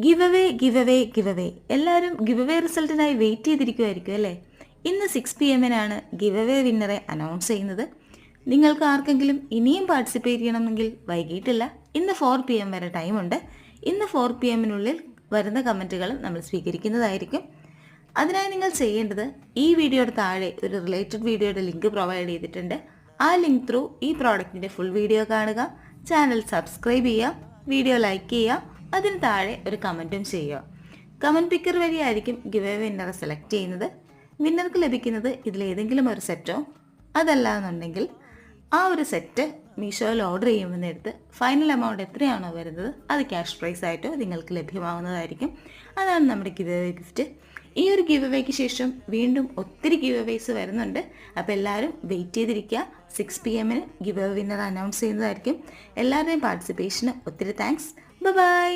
Give away എല്ലാവരും give away റിസൾട്ടിനായി wait ചെയ്തിരിക്കുമായിരിക്കും അല്ലേ? ഇന്ന് 6 PM ഗിവ് അവേ വിന്നറെ അനൗൺസ് ചെയ്യുന്നത്. നിങ്ങൾക്ക് ആർക്കെങ്കിലും ഇനിയും പാർട്ടിസിപ്പേറ്റ് ചെയ്യണമെങ്കിൽ വൈകിട്ടില്ല. ഇന്ന് 4 PM വരെ ടൈമുണ്ട്. ഇന്ന് 4 PM വരുന്ന കമൻറ്റുകളും നമ്മൾ സ്വീകരിക്കുന്നതായിരിക്കും. അതിനായി നിങ്ങൾ ചെയ്യേണ്ടത്, ഈ വീഡിയോയുടെ താഴെ ഒരു റിലേറ്റഡ് വീഡിയോയുടെ ലിങ്ക് പ്രൊവൈഡ് ചെയ്തിട്ടുണ്ട്. ആ ലിങ്ക് ത്രൂ ഈ പ്രോഡക്റ്റിൻ്റെ ഫുൾ വീഡിയോ കാണുക, ചാനൽ സബ്സ്ക്രൈബ് ചെയ്യുക, വീഡിയോ ലൈക്ക് ചെയ്യുക, അതിന് താഴെ ഒരു കമൻറ്റും ചെയ്യുക. കമൻറ്റ് പിക്കർ വഴിയായിരിക്കും ഗിവ് അവേ വിന്നറെ സെലക്ട് ചെയ്യുന്നത്. വിന്നർക്ക് ലഭിക്കുന്നത് ഇതിലേതെങ്കിലും ഒരു സെറ്റോ, അതല്ല എന്നുണ്ടെങ്കിൽ ആ ഒരു സെറ്റ് മീഷോയിൽ ഓർഡർ ചെയ്യുമെന്നെടുത്ത് ഫൈനൽ എമൗണ്ട് എത്രയാണോ വരുന്നത് അത് ക്യാഷ് പ്രൈസ് ആയിട്ടോ നിങ്ങൾക്ക് ലഭ്യമാവുന്നതായിരിക്കും. അതാണ് നമ്മുടെ ഗിവ് അവേ ഗിഫ്റ്റ്. ഈ ഒരു ഗിവ് അവേക്ക് ശേഷം വീണ്ടും ഒത്തിരി ഗിവ് അവേസ് വരുന്നുണ്ട്. അപ്പോൾ എല്ലാവരും വെയിറ്റ് ചെയ്തിരിക്കുക. 6 PM give away winner announce ചെയ്യുന്നതായിരിക്കും. എല്ലാവരുടെയും പാർട്ടിസിപ്പേഷന് ഒത്തിരി താങ്ക്സ്. ബൈ.